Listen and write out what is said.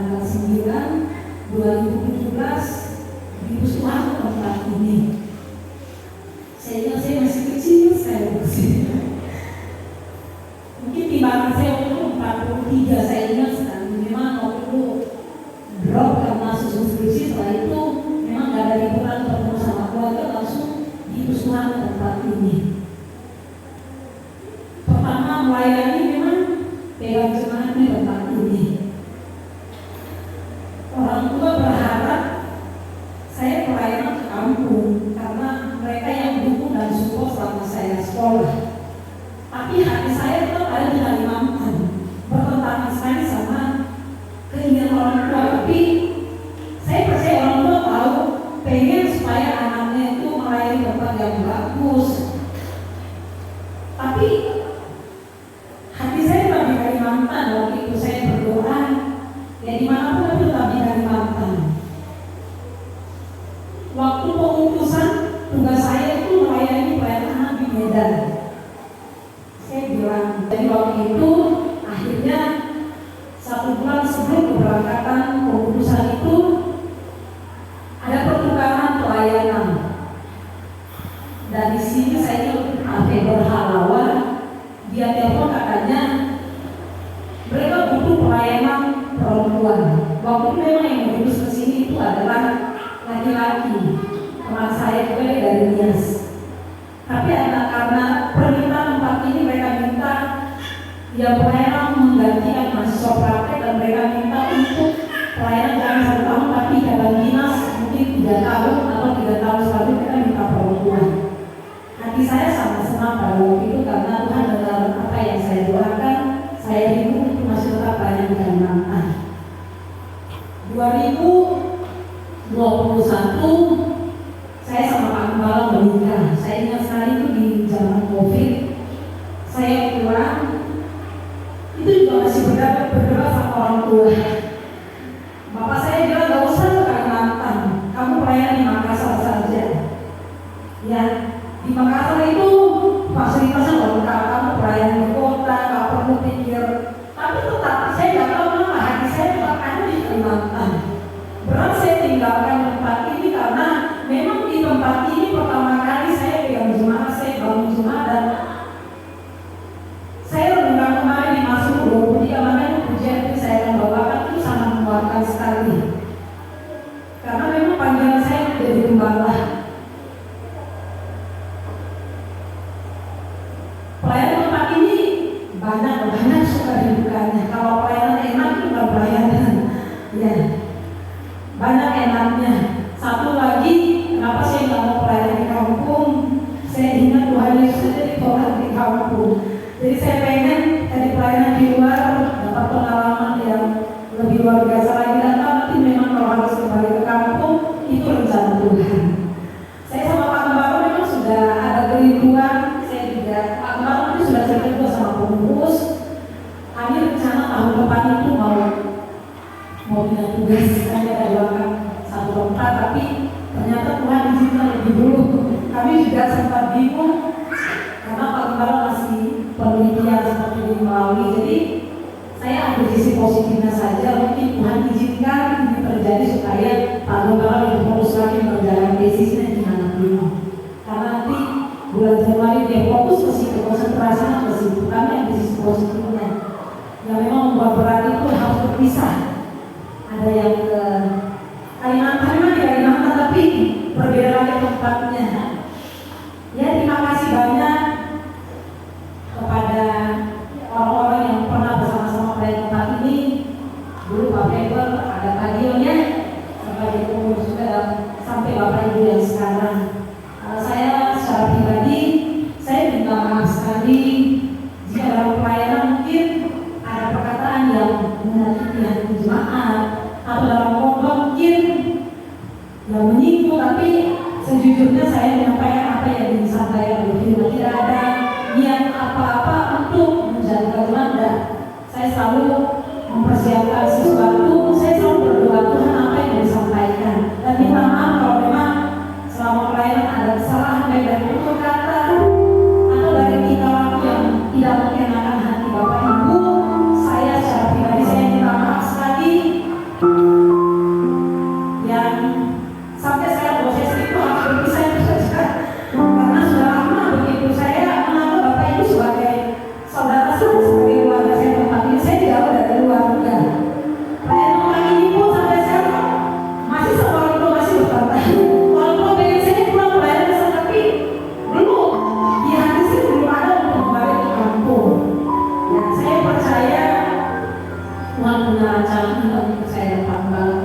tanggal 9 2017 diusulkan ke tempat ini. Saya ingat saya masih kecil, saya bersih. Mungkin timbangan saya waktu itu 43, saya ingat sekali. Memang waktu itu drop karena susun skripsi, setelah itu memang gak ada liburan ketemu sama keluarga, langsung diusulkan ke tempat ini. Pertama melayani memang pegang jemaat di tempat ini. Orang tua berharap saya pelayanan ke kampung karena mereka yang dukung dan support selama saya sekolah. Tapi hati saya tetap ada di Kalimantan, bertentangan sekali sama keinginan orang tua. Tapi saya percaya orang tua tahu pengen supaya anaknya itu melayani tempat yang bagus. Tapi hati saya tetap di Kalimantan. Waktu itu saya berdoa, ya dimanapun aku tetap di Kalimantan. Waktu pengutusan, tugas saya itu melayani pelayanan anak di Medan. Saya bilang, jadi waktu itu akhirnya 1 bulan sebelum keberangkatan pengutusan itu ada pertukaran pelayanan. Dan di sini saya Alfeber Halawa, dia telepon katanya mereka butuh pelayanan perempuan. Waktu itu memang yang mengurus ke sini itu adalah laki-laki, teman saya juga dari Nias. Tapi karena permintaan tempat ini mereka minta ya pelayanan menggantikan mahasiswa praktek, dan mereka minta untuk pelayanan jangan 1 tahun tapi dalam dinas mungkin 3 tahun atau 3 tahun selanjutnya mereka minta perempuan. Hati saya sangat senang pada waktu itu karena Tuhan dengar apa yang saya doakan. Saya rindu untuk masih tetap pelayanan di Kalimantan. 2021 saya sama Pak Gembala menikah. Saya ingat sekali itu di zaman COVID. Saya pulang, itu juga masih berdoa sama orang tua. Bapak saya bilang gak usah ke Kalimantan, kamu pelayanan di Makassar saja. Ya, di Makassar itu fasilitasnya lengkap, kamu pelayanan di kota, gak perlu pikir. Tapi tetap saya gak tahu kenapa hati saya tetap ada di Kalimantan. Berat saya tinggalkan tempat ini karena memang di tempat ini pertama kali saya pegang jemaat, saya bangun jemaat, dan saya renungkan kemarin di Mazmur 23, makanya pujian itu saya akan bawakan itu sangat menguatkan sekali. Karena memang panggilan saya menjadi gembala. Pelayanan tempat ini banyak suka didukanya. Kalau pelayanan enak itu bukan pelayanan, ya banyak enaknya. Satu lagi, kenapa saya nggak mau pelayanan di kampung? Saya ingat Tuhan Yesus saja ditolak di kampung. Jadi saya pengen dari pelayanan di luar dapat pengalaman yang lebih luar biasa lagi. Dan tapi memang kalau harus kembali ke kampung itu rencana Tuhan. Saya sama Pak Gembala memang sudah ada kerinduan. Saya juga Pak Gembala itu sudah cerita juga sama pengurus. Kami rencana tahun depan itu mau pindah tugas. Kami ada doakan 1 tempat, tapi ternyata Tuhan izinkan lebih dulu. Kami juga sempat bingung karena Pak Gembala masih penelitian seperti ini melalui. Jadi saya ambil sisi positifnya saja. Mungkin Tuhan izinkan ini terjadi supaya Pak Gembala lebih fokus lagi mengerjakan tesisnya di mana-mana. Karena nanti bulan Januari dia fokus ke situ, konsentrasinya ke situ. Kami ambil sisi positifnya. Yang memang membuat berat itu harus berpisah. Ada yang ke Kalimantan, memang di Kalimantan, tapi berbeda lagi tempatnya. Ya, terima kasih banyak kepada orang-orang yang pernah bersama-sama pada tempat ini. Dulu Pak Feber ada Tagionya sebagai pengurus juga, dan sampai Bapak Ibu yang sekarang. Saya secara pribadi, saya minta maaf sekali jika dalam pelayanan mungkin ada perkataan yang menyakiti hati jemaat, atau dalam khotbah mungkin yang menyinggung, tapi sejujurnya saya menyampaikan apa yang disampaikan oleh firman. Tidak ada niat apa-apa untuk menjadikan Anda. Saya selalu mempersiapkan sesuatu, saya selalu berdoa Tuhan apa yang disampaikan, dan minta maaf kalau memang selama pelayanan ada kesalahan baik dari tutur kata atau dari tingkah laku yang tidak mengenakan hati Bapak Ibu. Saya secara pribadi saya minta maaf sekali. kesempatan untuk saya dapat membangun